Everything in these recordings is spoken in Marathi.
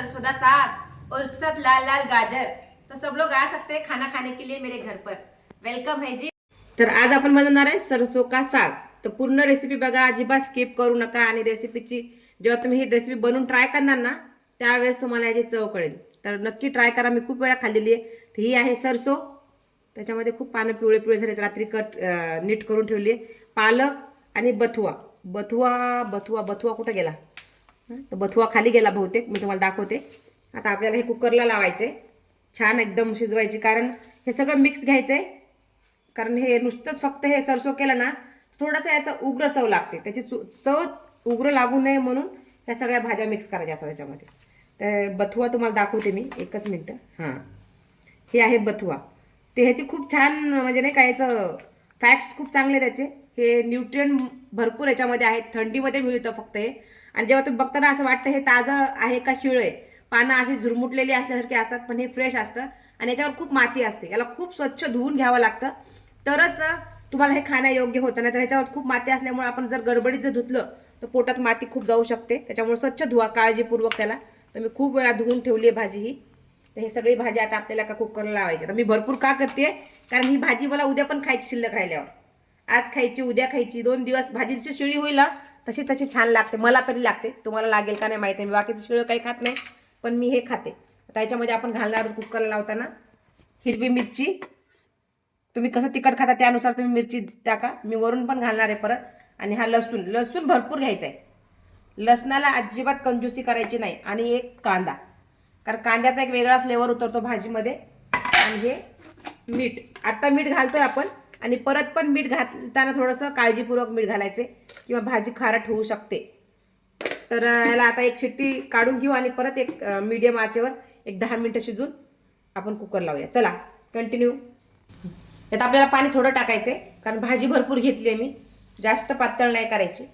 सरसों का साग और उसके साथ लाल लाल गाजर। तो सब लोग आ सकते हैं खाना खाने के लिए मेरे घर पर। वेलकम है जी। तर आज आपण बनवणार आहे सरसो का साग। तर पूर्ण रेसिपी बघा, अजिबात स्किप करू नका। आणि रेसिपीची जेव्हा तुम्ही ही रेसिपी बनवून ट्राय करणार ना त्यावेळेस तुम्हाला याची चव कळेल। तर नक्की ट्राय करा, मी खूप वेळा खाल्लेली आहे। तर ही आहे सरसो, त्याच्यामध्ये खूप पानं पिवळे पिवळे झालेत, रात्री नीट करून ठेवली आहे। पालक आणि बथुआ बथुआ बथुआ बथुआ कुठे गेला? तर बथुआ खाली गेला बहुतेक, मी तुम्हाला दाखवते। आता आपल्याला हे कुकरला लावायचे, छान एकदम शिजवायची, कारण हे सगळं मिक्स घ्यायचंय। कारण हे नुसतंच फक्त हे सरसो केलं ना थोडंसं याचा उग्र चव लागते, त्याची चव उग्र लागू नये म्हणून ह्या सगळ्या भाज्या मिक्स करायच्या असतात त्याच्यामध्ये। तर बथुआ तुम्हाला दाखवते मी, एकच मिनटं। हां, हे आहे बथुआ। ते ह्याची खूप छान म्हणजे नाही का, याचं फॅक्ट्स खूप चांगले त्याचे। हे न्यूट्रिएंट भरपूर याच्यामध्ये आहेत, थंडीमध्ये मिळतं फक्त हे। आणि जेव्हा तुम्ही बघताना असं वाटतं हे ताजं आहे का शिळ आहे। पानं अशी झुरमुटलेली असल्यासारखी असतात, पण हे फ्रेश असतं। आणि याच्यावर खूप माती असते, याला खूप स्वच्छ धुवून घ्यावं लागतं, तरच तुम्हाला हे खाण्यायोग्य होतं। नाही तर ह्याच्यावर खूप माती असल्यामुळे आपण जर गडबडीत जर धुतलं तर पोटात माती खूप जाऊ शकते। त्याच्यामुळे स्वच्छ धुवा काळजीपूर्वक त्याला। तर मी खूप वेळा धुवून ठेवली आहे भाजी ही। तर हे सगळी भाजी आता आपल्याला का कुकरला लावायची। तर मी भरपूर का करते, कारण ही भाजी मला उद्या पण खायची, शिल्लक राहिल्यावर आज खायची, उद्या खायची, 2 दिवस भाजी जशी शिळी होईल ना तशी तशी छान लागते। मला तरी लागते, तुम्हाला लागेल का नाही माहिती आहे। मी बाकीचं शिळं काही खात नाही, पण मी हे खाते। आता याच्यामध्ये आपण घालणार कुकरला लावताना हिरवी मिरची, तुम्ही कसं तिखट खाता त्यानुसार तुम्ही मिरची टाका। मी वरून पण घालणार आहे परत। आणि हा लसूण, लसूण भरपूर घ्यायचा आहे, लसणाला अजिबात कंजूसी करायची नाही। आणि एक कांदा, कारण कांद्याचा एक वेगळा फ्लेवर उतरतो भाजीमध्ये। आणि हे मीठ, आता मीठ घालतोय आपण, आणि परत पण मीठ घालताना थोडंसं काळजीपूर्वक मीठ घालायचे, किंवा भाजी खारट होऊ शकते। तर ह्याला आता एक शिट्टी काढून घेऊ, आणि परत एक मीडियम आचेवर एक 10 मिनिटं शिजून आपण कुकर लावूया। चला कंटिन्यू। यात आपल्याला पाणी थोडं टाकायचं आहे, कारण भाजी भरपूर घेतली आहे मी, जास्त पातळ नाही करायची।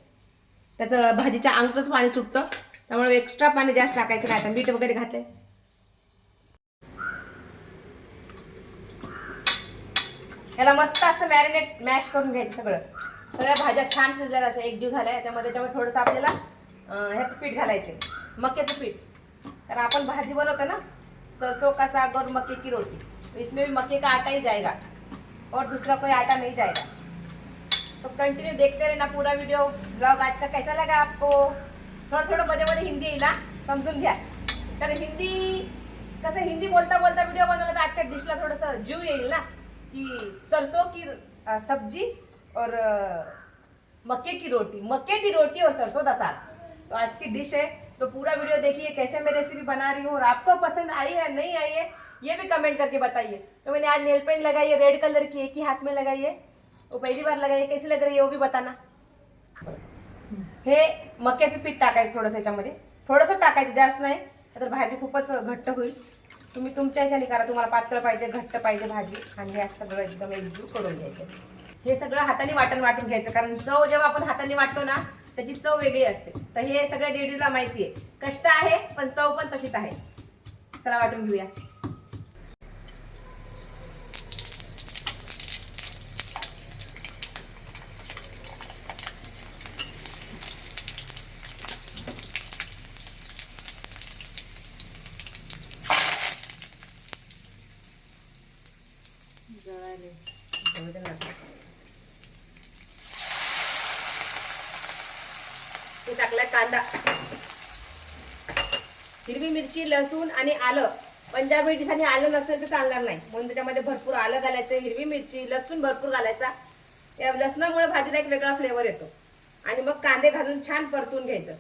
त्याचं भाजीच्या अंगचंच पाणी सुटतं, त्यामुळे एक्स्ट्रा पाणी जास्त टाकायचं नाही। आता मीठ वगैरे घातलंय, याला मस्त असं मॅरिनेट मॅश करून घ्यायचं सगळं। सगळ्या भाज्या छान शिजलेल्या अशा एकजीव झाल्या। त्याच्यामध्ये थोडंसं आपल्याला ह्याचं पीठ घालायचं, मक्याचं पीठ। कारण आपण भाजी बनवतो ना सरसों का साग और मक्के की रोटी, तो इसमें भी मक्के का आटा ही जाएगा और दूसरा कोई आटा नहीं जाएगा। तो कंटिन्यू देखते रहना पूरा वीडियो। ब्लॉग आज का कैसा लगा आपको? थोडं थोडं मध्ये मध्ये हिंदी येईल, समजून घ्या। कारण हिंदी कसं, हिंदी बोलता बोलता व्हिडिओ बनवला तर आजच्या डिशला थोडंसं जीव येईल ना, कि सरसों की सब्जी और मक्के की रोटी, मक्के की रोटी और सरसों का साग। तो आज की डिश है, तो पूरा वीडियो देखिए कैसे मैं रेसिपी बना रही हूँ, और आपको पसंद आई है नहीं आई है ये भी कमेंट करके बताइए। तो मैंने आज नेल पेंट लगाई है रेड कलर की, एक ही हाथ में लगाई है, वो पहली बार लगाई है, कैसी लग रही है वो भी बताना। हे मक्याचं पीठ टाकायचं थोडंसं याच्यामध्ये, थोडंसं टाकायचं, जास्त नाही, तर भाजी खूपच घट्ट होईल। तुम्ही तुमच्या ह्याच्याने करा, तुम्हाला पातळ पाहिजे घट्ट पाहिजे भाजी। आणि हे सगळं एकदम एकजीव करून घ्यायचं। हे सगळं हाताने वाटून घ्यायचं, कारण चव जेव्हा आपण हाताने वाटतो ना त्याची चव वेगळी असते। तर हे सगळ्या लेडीजला माहिती आहे, कष्ट आहे पण चव पण तशीच आहे। चला वाटून घेऊया। टाकला कांदा, हिरवी मिरची, लसूण आणि आलं। पंजाबी डिशाने आलं नसेल तर चालणार नाही, म्हणून त्याच्यामध्ये भरपूर आलं घालायचं, हिरवी मिरची, लसूण भरपूर घालायचा। या लसणामुळे भाजीला एक वेगळा फ्लेवर येतो। आणि मग कांदे घालून छान परतून घ्यायचं।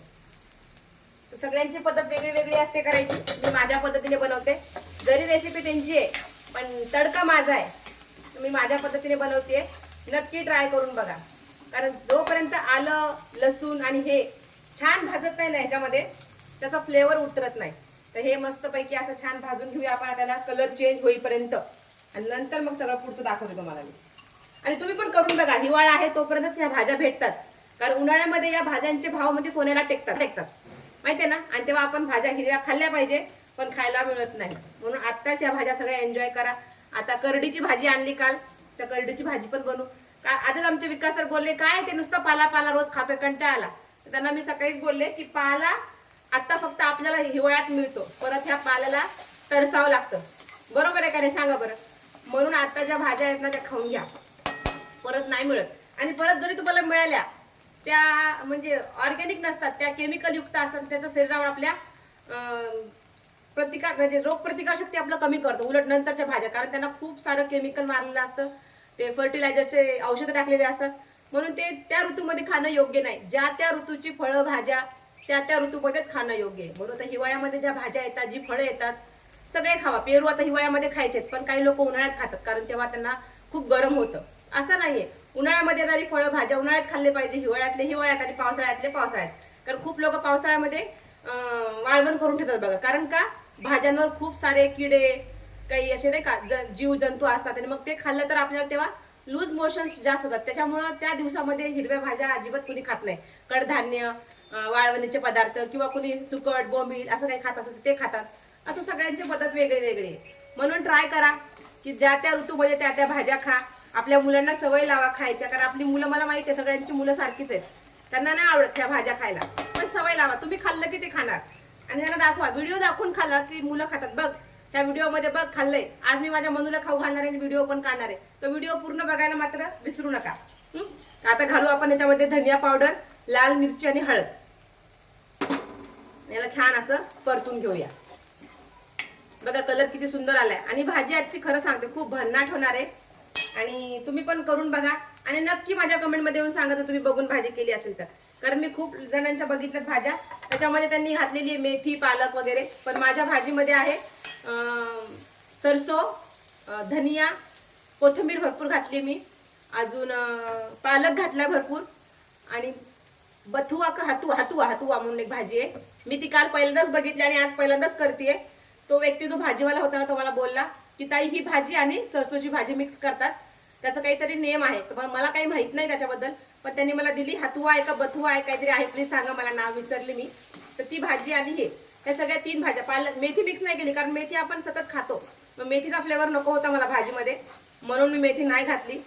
सगळ्यांची पद्धत वेगळी वेगळी असते करायची, मी माझ्या पद्धतीने बनवते। जरी रेसिपी त्यांची आहे पण तडका माझा आहे, मी माझ्या पद्धतीने बनवते। नक्की ट्राय करून बघा, कारण जोपर्यंत आलं लसूण आणि हे छान भाजत नाही ना ह्याच्यामध्ये, त्याचा फ्लेवर उतरत नाही। तर हे मस्तपैकी असं छान भाजून घेऊया आपण, त्याला कलर चेंज होईपर्यंत, आणि नंतर मग सगळं पुढचं दाखवते तुम्हाला मी। आणि तुम्ही पण करून बघा, हिवाळा आहे तोपर्यंतच ह्या भाज्या भेटतात, कारण उन्हाळ्यामध्ये या भाज्यांचे भाव म्हणजे सोन्याला टेकतात माहिती आहे ना। आणि तेव्हा आपण भाज्या हिरव्या खाल्ल्या पाहिजे, पण खायला मिळत नाही, म्हणून आत्ताच या भाज्या सगळ्या एन्जॉय करा। आता करडीची भाजी आणली काल, त्या करडीची भाजी पण बनवू। आजच आमचे विकास सर बोलले काय ते नुसतं पाला पाला रोज खातोय, कंटाळा आला। तर त्यांना मी सकाळीच बोलले की पाला आता फक्त आपल्याला हिवाळ्यात मिळतो, परत ह्या पाल्याला तरसावं लागतं. बरोबर आहे का नाही सांगा बरं. म्हणून आता ज्या भाज्या आहेत ना त्या खाऊन घ्या, परत नाही मिळत. आणि परत जरी तुम्हाला मिळाल्या त्या म्हणजे ऑर्गॅनिक नसतात, त्या केमिकल युक्त असतात. त्याच्या शरीरावर आपल्या प्रतिकार म्हणजे रोगप्रतिकार शक्ती आपलं कमी करतो उलट नंतरच्या भाज्या, कारण त्यांना खूप सारं केमिकल मारलेलं असतं, ते फर्टिलायझरचे औषधं टाकलेले असतात. म्हणून ते त्या ऋतूमध्ये खाणं योग्य नाही. ज्या त्या ऋतूची फळं भाज्या त्या त्या ऋतूमध्येच खाणं योग्य आहे. म्हणून आता हिवाळ्यामध्ये ज्या भाज्या येतात, जी फळं येतात, सगळे खावा. पेरू आता हिवाळ्यामध्ये खायचेत, पण काही लोक उन्हाळ्यात खातात, कारण तेव्हा त्यांना खूप गरम होतं. असं नाहीये, उन्हाळ्यामध्ये येणारी फळं भाज्या उन्हाळ्यात खाल्ले पाहिजे, हिवाळ्यातले हिवाळ्यात आणि पावसाळ्यातले पावसाळ्यात. कारण खूप लोक पावसाळ्यामध्ये वाळवण करून ठेवतात बघा. कारण का, भाज्यांवर खूप सारे किडे काही असे नाही का जीव जंतू असतात, आणि मग ते खाल्लं तर आपल्याला तेव्हा लूज मोशन्स जास्त होतात. त्याच्यामुळं त्या दिवसामध्ये हिरव्या भाज्या अजिबात कुणी खात नाही. कडधान्य, वाळवणीचे पदार्थ किंवा कुणी सुकट बोंबील असं काही खात असेल ते खातात. आता सगळ्यांची पद्धत वेगळी वेगळी. म्हणून ट्राय करा की ज्या त्या ऋतूमध्ये त्या त्या भाज्या खा. आपल्या मुलांना सवय लावा खायच्या, कारण आपली मुलं, मला माहिती आहे सगळ्यांची मुलं सारखीच आहेत, त्यांना नाही आवडत त्या भाज्या खायला, पण सवय लावा. तुम्ही खाल्लं की ते खाणार, आणि त्यांना दाखवा, व्हिडिओ दाखवून खाल्ला की मुलं खातात. बघ त्या व्हिडिओमध्ये बघ खाल्लंय, आज मी माझ्या मनूला खाऊ घालणार आहे, व्हिडिओ पण काढणार आहे. तो व्हिडिओ पूर्ण बघायला मात्र विसरू नका. आता घालू आपण याच्यामध्ये धनिया पावडर, लाल मिरची आणि हळद. याला छान असं परतून घेऊया. बघा कलर किती सुंदर आलाय. आणि भाजी आजची खरं सांगते खूप भन्नाट होणार आहे, आणि तुम्ही पण करून बघा. आणि नक्की माझ्या कमेंटमध्ये येऊन सांगा तुम्ही बघून भाजी केली असेल तर, कारण मी खूप जणांच्या बघितल्यात भाज्या, त्याच्यामध्ये त्यांनी घातलेली मेथी पालक वगैरे, पण माझ्या भाजीमध्ये आहे सरसो, धनिया, कोथिंबीर भरपूर घातली मी, अजून पालक घातला भरपूर, आणि बथुआ का हतुआ म्हणून एक भाजी आहे. मी ती काल पहिल्यांदाच बघितली आणि आज पहिल्यांदाच करतेय. तो व्यक्ती जो भाजीवाला होता ना, तो मला बोलला की ताई ही भाजी आणि सरसोची भाजी मिक्स करतात, त्याचा काहीतरी नेम आहे. पण मला काही माहित नाही त्याच्याबद्दल, पण त्यांनी मला दिली. हतुआ आहे का बथुआ आहे काहीतरी आहे, प्लीज सांगा, मला नाव विसरले मी. तर ती भाजी आणि हे, त्या सगळ्या 3 भाज्या. पालक, मेथी मिक्स नाही केली, कारण मेथी आपण सतत खातो, मग मेथीचा फ्लेवर नको होता मला भाजीमध्ये, म्हणून मी मेथी नाही घातली.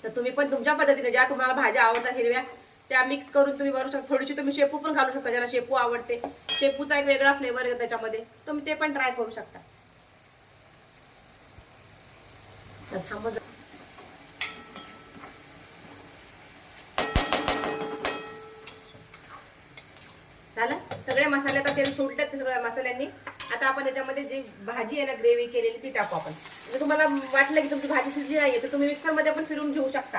तर तुम्ही पण तुमच्या पद्धतीने ज्या तुम्हाला भाज्या आवडतात हिरव्या त्या मिक्स करून तुम्ही बनवू शकता. थोडीशी तुम्ही शेपू पण घालू शकता, ज्याला शेपू आवडते, शेपूचा एक वेगळा फ्लेवर आहे त्याच्यामध्ये, तुम्ही ते पण ट्राय करू शकता. झालं सगळे मसाले, आता तेल सुटतात ते सगळ्या मसाल्यांनी. आता आपण याच्यामध्ये जी भाजी आहे ना ग्रेव्ही केलेली ती टाकू आपण. जर तुम्हाला वाटलं की तुमची भाजी शिजली नाहीये तर तुम्ही मिक्सरमध्ये पण फिरून घेऊ शकता,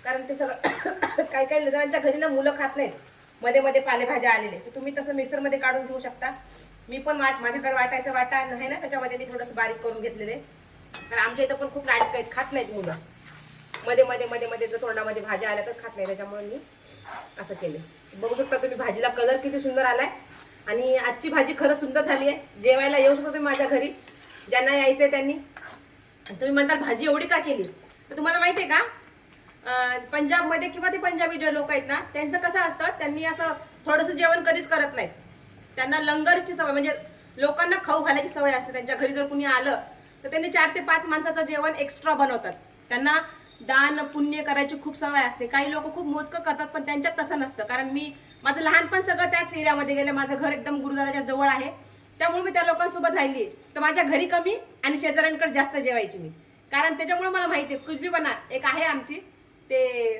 कारण ते सगळं काही काही जणांच्या घरी ना मुलं खात नाहीत मध्ये मध्ये पालेभाज्या आलेले, तर तुम्ही तसं मिक्सरमध्ये काढून घेऊ शकता. मी पण माझ्याकडे वाटायचा वाटा आहे ना, त्याच्यामध्ये मी थोडंसं बारीक करून घेतलेले, कारण आमच्या इथं पण खूप नाटक आहेत, खात नाहीत मुलं. मध्ये मध्ये मध्ये मध्ये जर तोंडामध्ये भाज्या आल्या तर खात नाही, त्याच्यामुळे मी असं केलं. बघू शकता तुम्ही भाजीला कलर किती सुंदर आलाय. आणि आजची भाजी खरं सुंदर झाली आहे. जेवायला येऊ शकता तुम्ही माझ्या घरी, ज्यांना यायचंय त्यांनी. तुम्ही म्हणताल भाजी एवढी का केली, तर तुम्हाला माहिती आहे का, पंजाबमध्ये किंवा ते पंजाबी जे लोक आहेत ना, त्यांचं कसं असतं, त्यांनी असं थोडंसं जेवण कधीच करत नाहीत. त्यांना लंगरची सवय, म्हणजे लोकांना खाऊ घालायची सवय असते. त्यांच्या घरी जर कुणी आलं तर त्यांनी 4 ते 5 माणसाचं जेवण एक्स्ट्रा बनवतात. त्यांना दान पुण्य करायची खूप सवय असते. काही लोक खूप मोजकं करतात, पण त्यांच्यात तसं नसतं. कारण मी माझं लहानपण सगळं त्याच एरियामध्ये गेलं. माझं घर एकदम गुरुद्वाराच्या जवळ आहे, त्यामुळे मी त्या लोकांसोबत राहिली. तर माझ्या घरी कमी आणि शेजाऱ्यांकडे जास्त जेवायची मी, कारण त्याच्यामुळे मला माहिती आहे. कुछ भी बना, एक आहे आमची, ते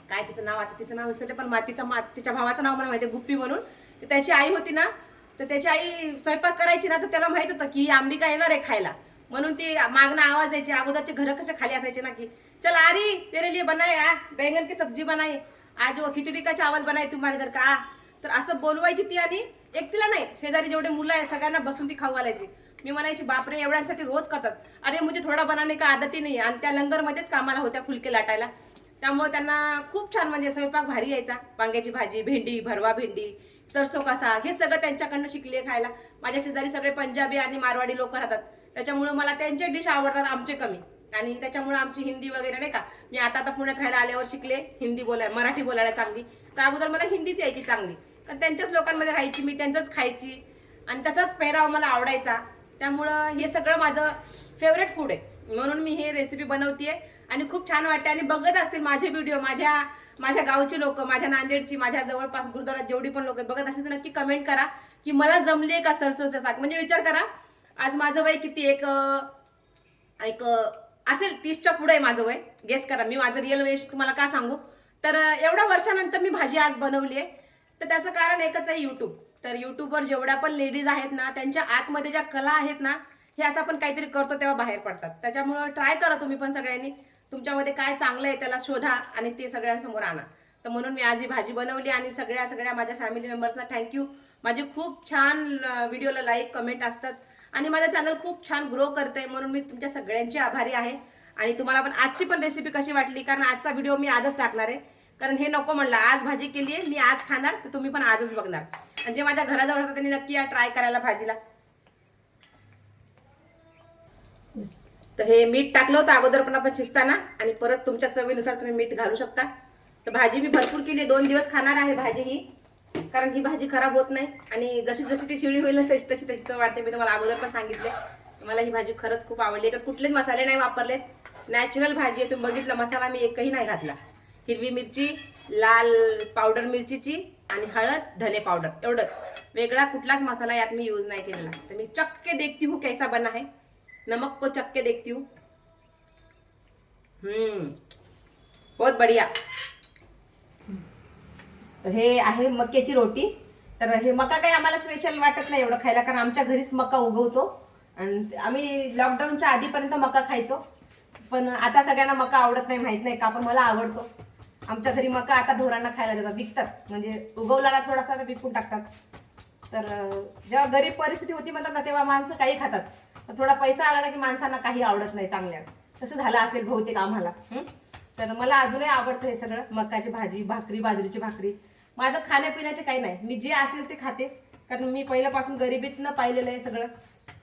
काय तिचं नाव, आता तिचं नाव विसरले, पण तिच्या भावाचं नाव मला माहिती आहे, गुप्पी म्हणून. तर त्याची आई होती ना, तर त्याची आई स्वयंपाक करायची ना, तर त्याला माहित होतं की अंबिका येणार आहे खायला, म्हणून ती मागणं आवाज द्यायची. अगोदरचे घरं कशा खाली असायचे ना, की चल आरी तेरे लिए बनाए, बैंगन की सब्जी बनाए, आज वो खिचडी का चावल बनाए तुम्हारे इधर का. तर असं बोलवायची ती, आणि एकटीला नाही, शेजारी जेवढे मुलं आहे सगळ्यांना बसून ती खाऊ घालायची. मी म्हणायची बापरे एवढ्यांसाठी रोज करतात. अरे मुझे थोडा बनाने का आदती नाही. आणि त्या लंगरमध्येच कामाला होत्या फुलके लाटायला, त्यामुळे त्यांना खूप छान म्हणजे स्वयंपाक भारी यायचा. वांग्याची भाजी, भेंडी, भरवा भेंडी, सरसो का साग, हे सगळं त्यांच्याकडनं शिकले खायला. माझ्या शेजारी सगळे पंजाबी आणि मारवाडी लोक राहतात, त्याच्यामुळे मला त्यांचे डिश आवडतात, आमचे कमी. आणि त्याच्यामुळे आमची हिंदी वगैरे नाही का, मी आता पुण्यात राहायला आल्यावर शिकले हिंदी बोलायला, मराठी बोलायला चांगली. तर अगोदर मला हिंदीच यायची चांगली, कारण त्यांच्याच लोकांमध्ये राहायची मी, त्यांचंच खायची, आणि त्याचाच पेहराव मला आवडायचा. त्यामुळं हे सगळं माझं फेवरेट फूड आहे, म्हणून मी हे रेसिपी बनवतेय. आणि खूप छान वाटते. आणि बघत असतील माझे व्हिडिओ, माझ्या गावची लोक, माझ्या नांदेडची, माझ्या जवळपास गुरुद्वारात जेवढी पण लोक बघत असतील तर नक्की कमेंट करा की मला जमले का सरसोचं साग. म्हणजे विचार करा, आज माझं वय किती, एक एक असेल 30च्या पुढे आहे माझं वय. गेस करा, मी माझं रिअल वय तुम्हाला का सांगू. तर एवढ्या वर्षानंतर मी भाजी आज बनवली आहे. तर त्याचं कारण एकच आहे, यूट्यूब. तर यूट्यूबवर जेवढ्या पण लेडीज आहेत ना, त्यांच्या आतमध्ये ज्या कला आहेत ना, हे असं आपण काहीतरी करतो तेव्हा बाहेर पडतात. त्याच्यामुळं ट्राय करा तुम्ही पण सगळ्यांनी, तुमच्यामध्ये काय चांगलं आहे त्याला शोधा आणि ते सगळ्यांसमोर आणा. तर म्हणून मी आज ही भाजी बनवली. आणि सगळ्या माझ्या फॅमिली मेंबर्सना थँक्यू. माझे खूप छान व्हिडिओला लाईक कमेंट असतात आणि माझं चॅनल खूप छान ग्रो करते, म्हणून मी तुमच्या सगळ्यांची आभारी आहे. आणि तुम्हाला पण आजची पण रेसिपी कशी वाटली, कारण आजचा व्हिडिओ मी आजच टाकणार आहे. कारण हे नको म्हणलं, आज भाजी केली आहे मी, आज खाणार, तर तुम्ही पण आजच बघणार. आणि जे माझ्या घराजवळ होतं त्यांनी नक्की या ट्राय करायला भाजीला. तर हे मीठ टाकलं होतं अगोदर पण आपण शिजताना, आणि परत तुमच्या चवीनुसार तुम्ही मीठ घालू शकता. तर भाजी मी भरपूर केली, 2 दिवस खाणार आहे भाजी ही, कारण ही भाजी खराब होत नाही. आणि जशी जशी ती शिळी होईल तशी तशी त्याची चव वाटते. मी तुम्हाला अगोदर पण सांगितले, मला ही भाजी खरंच खूप आवडली. तर कुठलेच मसाले नाही वापरलेत, नॅचरल भाजी आहे. तुम्ही बघितलं, मसाला मी एकही नाही घातला. हिरवी मिरची, लाल पावडर मिरचीची आणि हळद, धने पावडर, एवढंच. वेगळा कुठलाच मसाला यात मी यूज नाही केलेला. तर मी चक्के देखती हूँ कैसा बना है, नमक को चक्के देखती हूँ. बहुत बढ़िया. हे आहे मक्याची रोटी. तर हे मका काही आम्हाला स्पेशल वाटत नाही एवढं खायला, कारण आमच्या घरीच मका उगवतो आणि आम्ही लॉकडाऊनच्या आधीपर्यंत मका खायचो. पण आता सगळ्यांना मका आवडत नाही, माहित नाही का, पण मला आवडतो. आमच्या घरी मका आता ढोरांना खायला देतात, विकतात. म्हणजे उगवलेला थोडासा विकून टाकतात. तर जेव्हा गरीब परिस्थिती होती म्हणतात ना, तेव्हा माणसं काही खातात. थोडा पैसा आला ना की माणसांना काही आवडत नाही चांगल्या. तसं झालं असेल बहुतेक आम्हाला. तर मला अजूनही आवडतं हे सगळं, मकाची भाजी, भाकरी, बाजरीची भाकरी. माझं खाण्यापिण्याचे काही नाही, मी जे असेल ते खाते, कारण मी पहिल्यापासून गरिबीतनं पाहिलेलं आहे सगळं.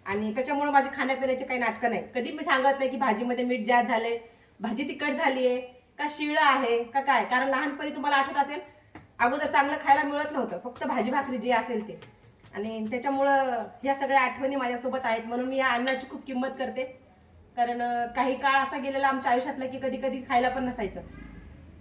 आणि त्याच्यामुळे माझे खाण्यापिण्याचे काही नाटकं नाही. कधी मी सांगत नाही की भाजीमध्ये मीठ जास्त झालंय, भाजी तिखट झाली आहे, का शिळं आहे का काय. कारण लहानपणी तुम्हाला आठवत असेल, अगोदर चांगलं खायला मिळत नव्हतं, फक्त भाजी भाकरी जे असेल ते. आणि त्याच्यामुळं ह्या सगळ्या आठवणी माझ्यासोबत आहेत, म्हणून मी या अन्नाची खूप किंमत करते. कारण काही काळ असा गेलेला आमच्या आयुष्यातला की कधी कधी खायला पण नसायचं.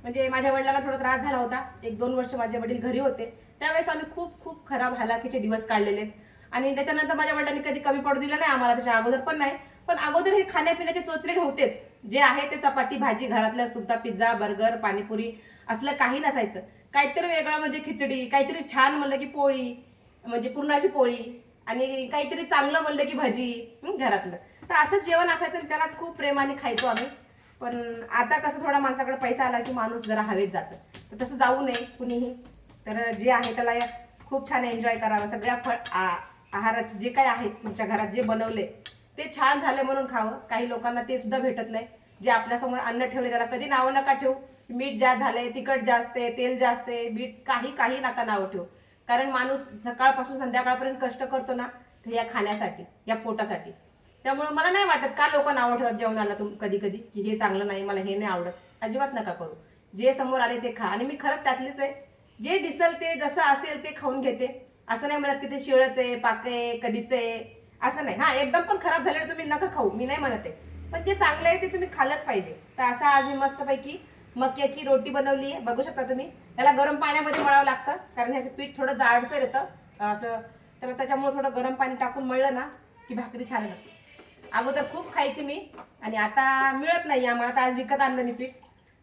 म्हणजे माझ्या वडिलांना थोडा त्रास झाला होता, 1-2 वर्ष माझे वडील घरी होते, त्यावेळेस आम्ही खूप खूप खराब हालाकीचे दिवस काढलेले. आणि त्याच्यानंतर माझ्या वडिलांनी कधी कमी पडू दिलं नाही आम्हाला, त्याच्या अगोदर पण नाही. पण अगोदर हे खाण्यापिण्याचे चोचले नव्हतेच. जे आहे ते चपाती भाजी, घरातल्याच तुमचा पिझ्झा, बर्गर, पाणीपुरी असलं काही नसायचं. काहीतरी वेगळं म्हणजे खिचडी, काहीतरी छान म्हणलं की पोळी, म्हणजे पुरणाची पोळी, आणि काहीतरी चांगलं म्हणलं की भजी घरातलं. तर असंच जेवण असायचं आणि त्यालाच खूप प्रेमाने खायचो आम्ही. पण आता कसं थोडा माणसाकडे पैसा आला की माणूस जरा हवेत जातं, तर तसं जाऊ नये कुणीही. तर जे आहे त्याला खूप छान एन्जॉय करावं. सगळ्या आहाराचे जे काय आहेत तुमच्या घरात जे बनवले ते छान झाले म्हणून खावं. काही लोकांना ते सुद्धा भेटत नाही. जे आपल्यासमोर अन्न ठेवले त्याला कधी नावं नका ठेवू. मीठ जास्त झालंय, तिखट जास्त आहे, तेल जास्त आहे, मीठ काही नका नावं ठेवू. कारण माणूस सकाळपासून संध्याकाळपर्यंत कष्ट करतो ना, या खाण्यासाठी, या पोटासाठी. त्यामुळे मला नाही वाटत का लोक नावं ठेवत जेवणाला कधी कधी की हे चांगलं नाही, मला हे नाही आवडत. अजिबात नका करू. जे समोर आले ते खा. आणि मी खरंच त्यातलीच आहे, जे दिसल ते जसं असेल ते खाऊन घेते. असं नाही म्हणत की ते शिळच आहे, पाक आहे, कधीच आहे, असं नाही. हा, एकदम पण खराब झाले तुम्ही नका खाऊ, मी नाही म्हणत आहे, पण जे चांगलं आहे ते तुम्ही खाल्लंच पाहिजे. तर असं आज मी मस्तपैकी मक्याची रोटी बनवली आहे, बघू शकता तुम्ही. त्याला गरम पाण्यामध्ये मळावं लागतं, कारण ह्याचं पीठ थोडं जाडसर येतं असं. तर त्याच्यामुळे थोडं गरम पाणी टाकून मळलं ना की भाकरी छान लागते. अगोदर खूप खायची मी, आणि आता मिळत नाही आम्हाला, तर आज विकत आणलं मी पीठ.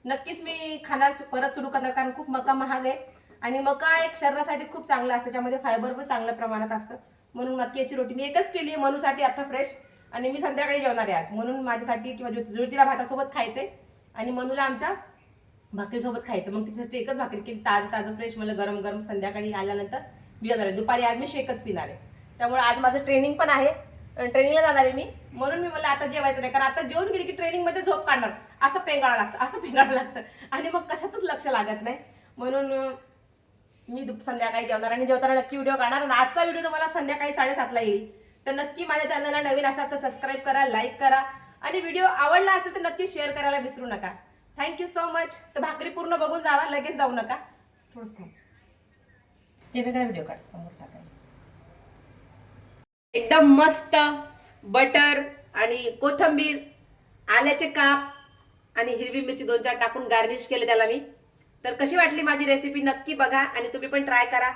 नक्कीच मी खाणार, परत सुरू करणार, कारण खूप मका महाग आहे. आणि मका एक शरीरासाठी खूप चांगला असतं, त्याच्यामध्ये फायबर पण चांगल्या प्रमाणात असतं. म्हणून मक्याची रोटी मी एकच केली आहे मनूसाठी आता फ्रेश. आणि मी संध्याकाळी जेवणार आहे आज, म्हणून माझ्यासाठी किंवा ज्योतीला भातासोबत खायचंय आणि मनूला आमच्या भाकरीसोबत खायचं. मग तिच्यासाठी एकच भाकरी केली, ताजं फ्रेश, मला गरम गरम संध्याकाळी आल्यानंतर जेवणार आहे. दुपारी आज मी शेकच पिणार आहे. त्यामुळे आज माझं ट्रेनिंग पण आहे, ट्रेनिंगला जाणार आहे मी. म्हणून मी मला आता जेवायचं नाही, कारण आता जेवून गेली की ट्रेनिंगमध्ये झोप काढणार, असं पेंगाळं लागतं आणि मग कशातच लक्ष लागत नाही. म्हणून मी संध्याकाळी जेवणार आणि जेवताना नक्की व्हिडिओ काढणार. आणि आजचा व्हिडिओ तुम्हाला संध्याकाळी 7:30ला येईल. तर नक्की माझ्या चॅनलला नवीन असाल तर सबस्क्राईब करा, लाईक करा, आणि व्हिडिओ आवडला असेल तर नक्की शेअर करायला विसरू नका. Thank you so much. तर भाकरी पूर्ण बघून जावा, लगेच जाऊ नका, थोडंच थांब. हे वेगळा व्हिडिओ काढ, समोर टाकायला. एकदम मस्त बटर आणि कोथिंबीर, आल्याचे काप आणि हिरवी मिरची 2-4 टाकून गार्निश केले त्याला मी. तर कशी वाटली माझी रेसिपी नक्की बघा आणि तुम्ही पण ट्राय करा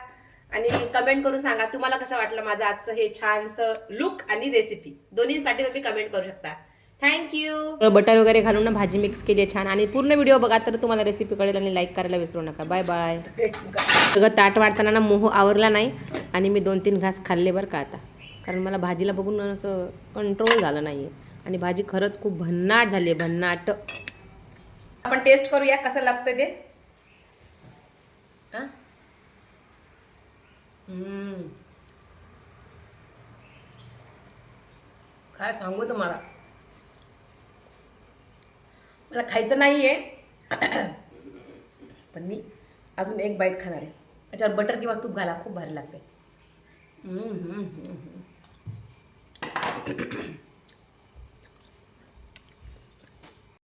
आणि कमेंट करून सांगा तुम्हाला कसं वाटलं माझं आजचं हे छानसं लुक आणि रेसिपी. दोन्हीसाठी तुम्ही कमेंट करू शकता. थँक्यू. बटर वगैरे घालून ना भाजी मिक्स केली आहे छान. आणि पूर्ण व्हिडिओ बघा तर तुम्हाला रेसिपी कळेल आणि लाईक करायला विसरू नका. Bye bye. सगळं ताट वाढताना ना मोह आवरला नाही आणि मी 2-3 घास खाल्ले बरं का आता, कारण मला भाजीला बघून असं कंट्रोल झालं नाही आहे. आणि भाजी खरंच खूप भन्नाट झाली आहे, भन्नाट. आपण टेस्ट करूया कसं लागतं ते. हां काय सांगू तुम्हाला, मला खायचं नाही आहे पण मी अजून एक बाईट खाणार आहे. त्याच्यावर बटर किंवा तूप घाला, खूप भारी लागते.